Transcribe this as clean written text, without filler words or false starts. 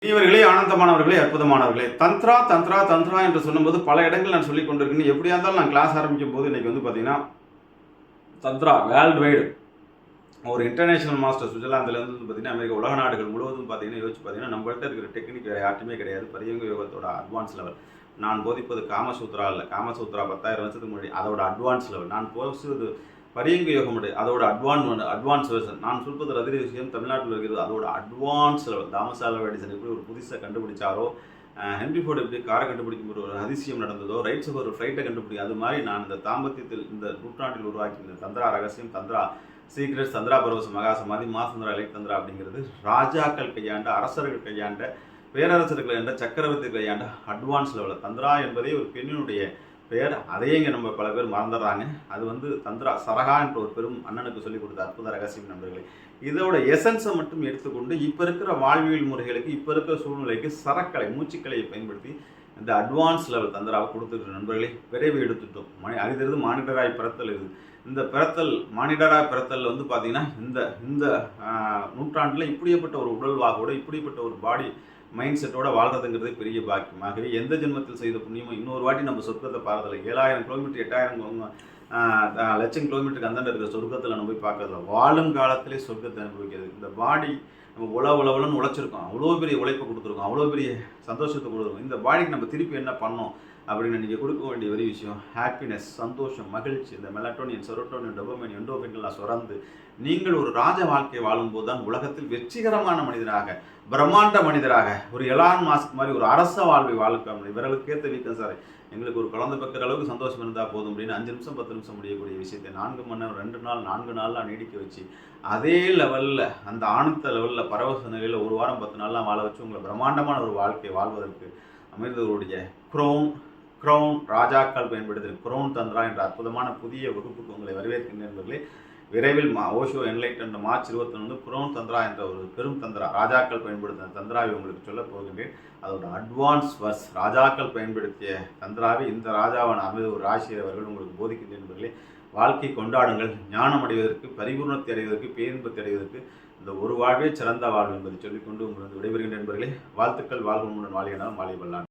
இனியவர்களே, ஆனந்தமானவர்களே, அற்புதமானவர்களே, தந்த்ரா தந்த்ரா தந்த்ரா என்று சொல்லும்போது பல இடங்கள் நான் சொல்லிக் கொண்டிருக்கேன். எப்படியா இருந்தாலும் நான் கிளாஸ் ஆரம்பிக்கும் போது இன்னைக்கு பார்த்தீங்கன்னா தந்த்ரா வேர்ல்டு வைடு ஒரு இன்டர்நேஷனல் மாஸ்டர் சுவிட்சர்லாந்துலேருந்து பார்த்தீங்கன்னா அமெரிக்கா உலக நாடுகள் முழுவதும் பார்த்தீங்கன்னா யோசிச்சு பார்த்தீங்கன்னா நம்மள்கிட்ட இருக்கிற டெக்னிக் வேறு யாருமே கிடையாது. பரியங்க யோகத்தோட அட்வான்ஸ் லெவல். நான் போதிப்பது காமசூத்ரா இல்லை, காமசூத்ரா 10,000 வருஷத்துக்கு முன்னாடி அதோட அட்வான்ஸ் லெவல். நான் போசுவது பரியங்க யோகம் அதோட அட்வான்ஸ் வெர்ஷன். நான் சொல்வது ரதிரி விஷயம் தமிழ்நாட்டில் இருக்கிறது அதோட advance level. Thomas Alva Edison எப்படி ஒரு புதுசாக கண்டுபிடிச்சாரோ, ஹென்ரி ஃபோர்டு எப்படி காரை கண்டுபிடிக்கும் ஒரு அதிசயம் நடந்ததோ, ரைட்ஸ் ஒரு ஃப்ளைட்டை கண்டுபிடிக்கும், அது மாதிரி நான் இந்த தாம்பத்தியத்தில் இந்த நூற்றாண்டில் உருவாக்கி இந்த தந்திரா ரகசியம், தந்திரா சீக்ரெட்ஸ், தந்திரா பரவச மகாசமாதி, மாசந்திரா இலை தந்திரா அப்படிங்கிறது ராஜாக்கள் கையாண்ட, அரசர்கள் கையாண்ட, பேரரசர்கள் கையாண்ட, சக்கரவர்த்தி கையாண்ட அட்வான்ஸ் லெவலில். தந்திரா என்பதே ஒரு பெண்ணினுடைய பெயர். அதையே இங்கே நம்ம பல பேர் மறந்துடுறாங்க. அது தந்திரா சரகா என்ற ஒரு பெரும் அண்ணனுக்கு சொல்லிக் கொடுத்த அற்புத ரகசியம் நண்பர்களே. இதோட எசன்ஸை மட்டும் எடுத்துக்கொண்டு இப்போ இருக்கிற வாழ்வியல் முறைகளுக்கு, இப்போ இருக்கிற சூழ்நிலைக்கு சரக்கலை, மூச்சுக்கலையை பயன்படுத்தி இந்த அட்வான்ஸ் லெவல் தந்திராவை கொடுத்துருக்கிற நண்பர்களே, விரைவு எடுத்துட்டோம். அறிந்தது மானிடராய் பிறத்தல். இந்த பிறத்தல், மானிடராய் பிறத்தல் பார்த்தீங்கன்னா இந்த இந்த நூற்றாண்டில் இப்படிப்பட்ட ஒரு உடல்வாகோடு, இப்படிப்பட்ட ஒரு பாடி மைண்ட் செட்டோட வாழ்றதுங்கிறது பெரிய பாக்கியம். ஆகவே எந்த ஜென்மத்தில் செய்த புண்ணியமோ இன்னொரு வாட்டி நம்ம சொர்க்கத்தை பார்க்கறதில்ல. 7,000 கிலோமீட்டர் 8,000 லட்சம் கிலோமீட்டருக்கு அந்தாண்ட இருக்கிற சொர்க்கத்தில் நம்ம போய் பார்க்கறதில்ல. வாழும் காலத்திலே சொர்க்கத்தை அனுபவிக்கிறது. இந்த பாடி நம்ம உழவுன்னு உழைச்சிருக்கோம், அவ்வளோ பெரிய உழைப்பை கொடுத்துருக்கோம், அவ்வளோ பெரிய சந்தோஷத்தை கொடுத்துருக்கோம். இந்த பாடிக்கு நம்ம திருப்பி என்ன பண்ணோம் அப்படின்னு நீங்கள் கொடுக்க வேண்டிய ஒரு விஷயம் ஹாப்பினஸ், சந்தோஷம், மகிழ்ச்சி. இந்த மெலட்டோனின், செரோட்டோனின், டோபமைன், எண்டோஃபின்லாம் சுரந்து நீங்கள் ஒரு ராஜ வாழ்க்கை வாழும்போது தான் உலகத்தில் வெற்றிகரமான மனிதராக, பிரம்மாண்ட மனிதராக, ஒரு எலான் மாஸ்க் மாதிரி ஒரு அரச வாழ்வை வாழ்க்கை. விரலுக்கேற்ற வீக்கம் சார், எங்களுக்கு ஒரு குழந்தை பக்கிற அளவுக்கு சந்தோஷம் இருந்தால் போதும் அப்படின்னு 5 நிமிஷம் 10 நிமிஷம் முடியக்கூடிய விஷயத்தை 4 மணி நேரம் 2 நாள் 4 நாள்லாம் நீடிக்க வச்சு அதே லெவலில், அந்த ஆணுத்த லெவலில், பரவச நிலையில் 1 வாரம் 10 நாள்லாம் வாழ வச்சு உங்களை பிரம்மாண்டமான ஒரு வாழ்க்கை வாழ்வதற்கு அமைந்தவருடைய க்ரௌன் ராஜாக்கள் பயன்படுத்துகிற க்ரௌன் தந்திரா என்ற அற்புதமான புதிய வகுப்புக்கு உங்களை வரவேற்கின்ற என்பர்களே. விரைவில் ஓஷோ என்லைட் மார்ச் 21 க்ரௌன் தந்திரா என்ற ஒரு பெரும் தந்திரா, ராஜாக்கள் பயன்படுத்தின தந்திராவை உங்களுக்கு சொல்ல போகின்றேன். அதோட அட்வான்ஸ் வர்ஸ், ராஜாக்கள் பயன்படுத்திய தந்திராவை இந்த ராஜாவான அமைதி ஒரு ராசியர் அவர்கள் உங்களுக்கு போதிக்கின்றேன் என்பர்களே. வாழ்க்கை கொண்டாடுங்கள். ஞானம் அடைவதற்கு, பரிபூர்ணத்தை அடைவதற்கு, பேரின்பத்தை அடைவதற்கு இந்த ஒரு வாழ்வே சிறந்த வாழ்வு என்பதை சொல்லிக்கொண்டு உங்களுக்கு விடைபெறுகின்ற என்பர்களே. வாழ்த்துக்கள். வாழ்வுடன் வாழியனால் வாழியவல்லான்.